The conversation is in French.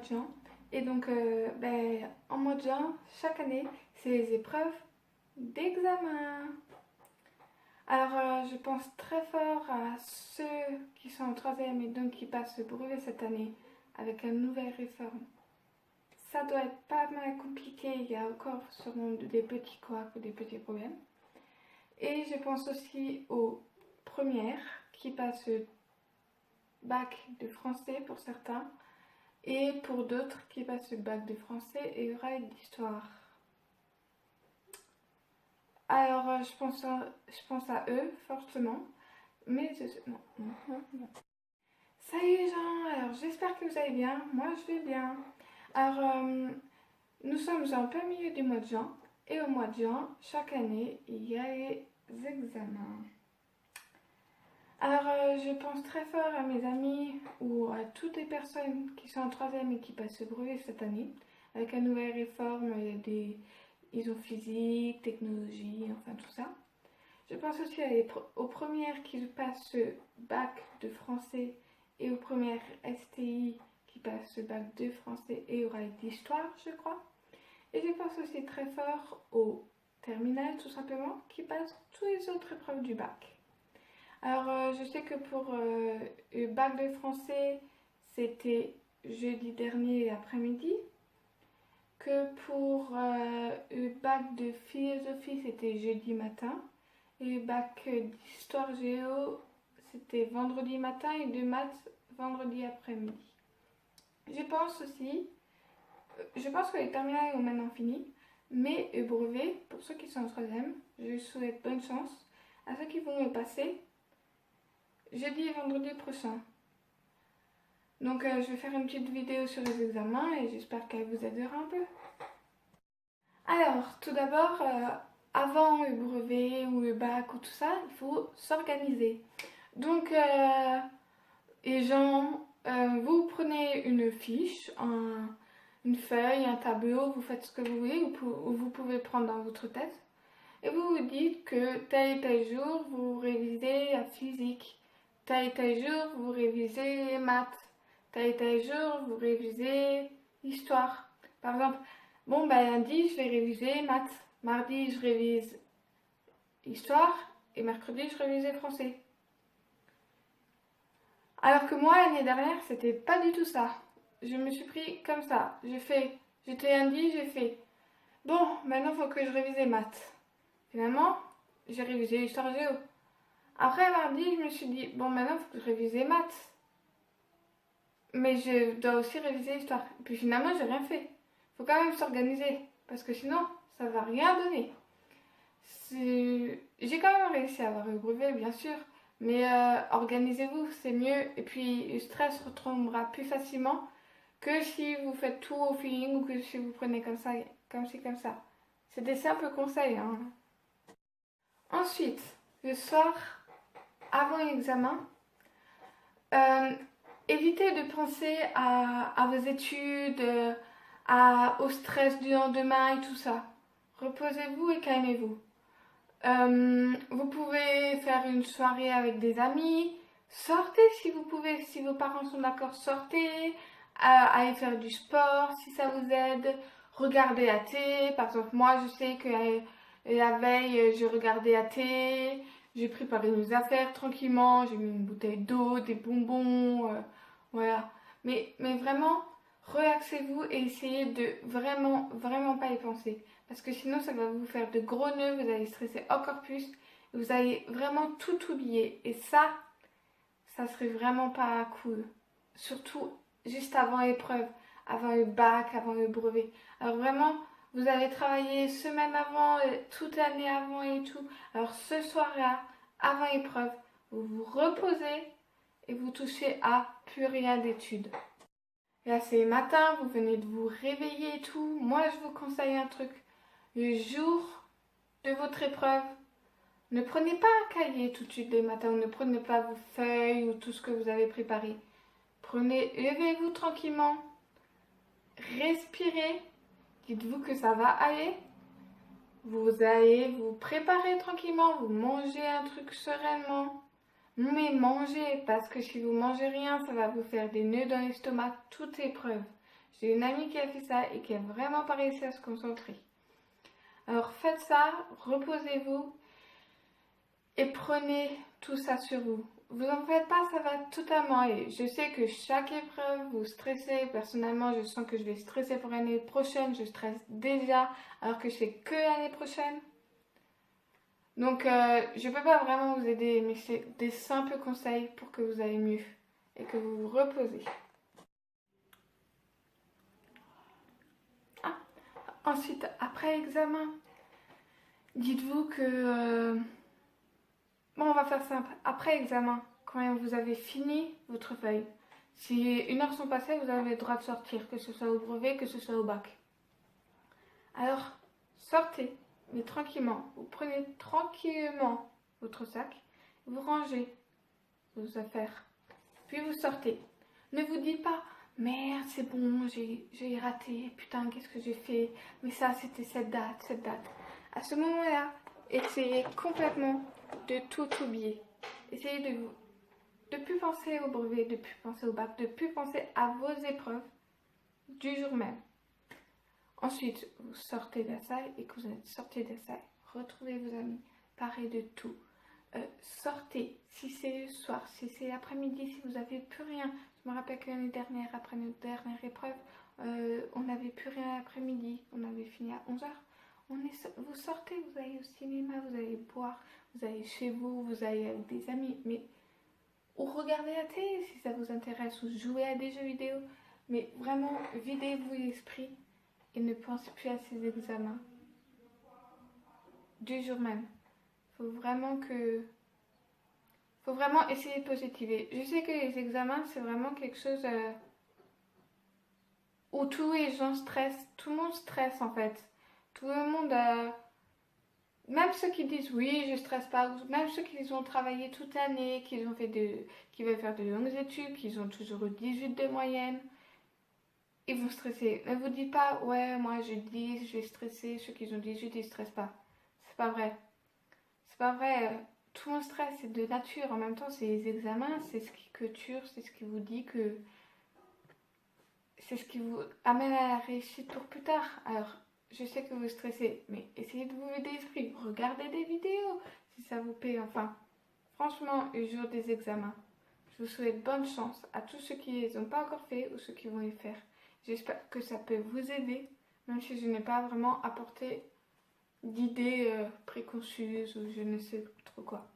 de juin. Et donc, en mois de juin, chaque année, c'est les épreuves d'examen. Alors, je pense très fort à ceux qui sont en troisième et donc qui passent le brevet cette année avec la nouvelle réforme. Ça doit être pas mal compliqué, il y a encore sûrement des petits couacs ou des petits problèmes. Et je pense aussi aux premières qui passent le bac de français pour certains et pour d'autres qui passent le bac de français et oral d'histoire. Alors, je pense à eux, fortement, mais non. Salut les gens, alors j'espère que vous allez bien, moi je vais bien. Alors, nous sommes en plein milieu du mois de juin, et au mois de juin, chaque année, il y a les examens. Alors, je pense très fort à mes amis ou à toutes les personnes qui sont en troisième et qui passent le brevet cette année. Avec la nouvelle réforme, ils ont physique, technologie, enfin tout ça. Je pense aussi aux premières qui passent le bac de français et aux premières STI qui passent le bac de français et oral d'histoire, je crois. Et je pense aussi très fort aux terminales, tout simplement, qui passent toutes les autres épreuves du bac. Alors, je sais que pour le bac de français, c'était jeudi dernier après-midi. Que pour le bac de philosophie, c'était jeudi matin. Et le bac d'histoire géo, c'était vendredi matin et de maths, vendredi après-midi. Je pense que les terminales ont maintenant fini. Mais le brevet, pour ceux qui sont en troisième, je souhaite bonne chance à ceux qui vont le passer jeudi et vendredi prochain. Donc je vais faire une petite vidéo sur les examens et j'espère qu'elle vous aidera un peu. Alors, tout d'abord, avant le brevet ou le bac ou tout ça, il faut s'organiser. Donc, les gens, vous prenez une fiche, une feuille, un tableau, vous faites ce que vous voulez, ou vous pouvez prendre dans votre tête. Et vous vous dites que tel et tel jour, vous révisez la physique. Tel et tel jour, vous révisez les maths. Tel et tel jour, vous révisez l'histoire. Par exemple, lundi, je vais réviser maths. Mardi, je révise histoire. Et mercredi, je révisais français. Alors que moi, l'année dernière, c'était pas du tout ça. Je me suis pris comme ça. J'étais lundi, j'ai fait, bon, maintenant, il faut que je révise les maths. Finalement, j'ai révisé l'histoire géo. Après, mardi, je me suis dit, bon, maintenant, il faut que je révise les maths. Mais je dois aussi réviser l'histoire. Puis finalement, j'ai rien fait. Il faut quand même s'organiser. Parce que sinon, ça va rien donner. J'ai quand même réussi à avoir le brevet, bien sûr. Mais organisez-vous, c'est mieux. Et puis, le stress retombera plus facilement que si vous faites tout au feeling ou que si vous prenez comme ça, comme ci, comme ça. C'est des simples conseils, hein. Ensuite, le soir, avant l'examen, évitez de penser à vos études, au stress du lendemain et tout ça. Reposez-vous et calmez-vous. Vous pouvez faire une soirée avec des amis. Sortez si vous pouvez, si vos parents sont d'accord, sortez. Allez faire du sport si ça vous aide. Regardez la télé. Par exemple, moi, je sais que la veille, je regardais la télé. J'ai préparé mes affaires tranquillement. J'ai mis une bouteille d'eau, des bonbons. Voilà. Mais vraiment, relaxez-vous et essayez de vraiment, vraiment pas y penser. Parce que sinon, ça va vous faire de gros nœuds, vous allez stresser encore plus. Et vous allez vraiment tout oublier. Et ça serait vraiment pas cool. Surtout juste avant l'épreuve, avant le bac, avant le brevet. Alors vraiment, vous allez travailler semaine avant, toute l'année avant et tout. Alors ce soir-là, avant l'épreuve, vous vous reposez et vous touchez à plus rien d'études. Là, c'est le matin, vous venez de vous réveiller et tout. Moi, je vous conseille un truc. Le jour de votre épreuve, ne prenez pas un cahier tout de suite le matin, ne prenez pas vos feuilles ou tout ce que vous avez préparé. Levez-vous tranquillement, respirez, dites-vous que ça va aller. Vous allez vous préparer tranquillement, vous mangez un truc sereinement. Mais mangez, parce que si vous mangez rien, ça va vous faire des nœuds dans l'estomac toute l'épreuve. J'ai une amie qui a fait ça et qui a vraiment pas réussi à se concentrer. Alors faites ça, reposez-vous et prenez tout ça sur vous. Vous en faites pas, ça va totalement aller. Je sais que chaque épreuve, vous stressez. Personnellement, je sens que je vais stresser pour l'année prochaine. Je stresse déjà alors que je fais que l'année prochaine. Donc, je peux pas vraiment vous aider, mais c'est des simples conseils pour que vous allez mieux et que vous vous reposez. Ah, ensuite, après examen, dites-vous que bon, on va faire simple. Après examen, quand vous avez fini votre feuille, si 1 heure sont passées, vous avez le droit de sortir, que ce soit au brevet, que ce soit au bac. Alors, sortez, mais tranquillement. Vous prenez tranquillement votre sac, vous rangez vos affaires, puis vous sortez. Ne vous dites pas, merde, c'est bon, j'ai raté, putain, qu'est-ce que j'ai fait? Mais ça, c'était cette date, cette date. À ce moment-là, essayez complètement de tout oublier. Essayez de plus penser au brevet, de plus penser au bac, de plus penser à vos épreuves du jour même. Ensuite, vous sortez de la salle et que vous êtes sorti de la salle, retrouvez vos amis, parlez de tout. Sortez, si c'est le soir, si c'est l'après-midi, si vous n'avez plus rien. Je me rappelle que l'année dernière, après notre dernière épreuve, on n'avait plus rien l'après-midi, on avait fini à 11h. Vous sortez, vous allez au cinéma, vous allez boire, vous allez chez vous, vous allez avec des amis, mais ou regardez la télé si ça vous intéresse, ou jouez à des jeux vidéo. Mais vraiment, videz-vous l'esprit et ne pensez plus à ces examens du jour même. Faut vraiment essayer de positiver. Je sais que les examens, c'est vraiment quelque chose où tous les gens stressent. Tout le monde stresse en fait. Tout le monde, même ceux qui disent oui, je stresse pas, ou même ceux qui ont travaillé toute l'année, qui veulent faire de longues études, qui ont toujours eu 18 de moyenne, ils vont stresser. Ne vous dites pas, ouais, moi j'ai 10, je vais stresser, ceux qui ont 18, ils stressent pas. C'est pas vrai. C'est pas vrai. Tout le monde stresse, c'est de nature. En même temps, c'est les examens, c'est ce qui clôture, c'est ce qui vous dit que. C'est ce qui vous amène à la réussite pour plus tard. Alors, je sais que vous stressez, mais essayez de vous vider l'esprit. Regardez des vidéos si ça vous plaît. Enfin, franchement, le jour des examens, je vous souhaite bonne chance à tous ceux qui les ont pas encore fait ou ceux qui vont les faire. J'espère que ça peut vous aider, même si je n'ai pas vraiment apporté d'idées préconçues ou je ne sais trop quoi.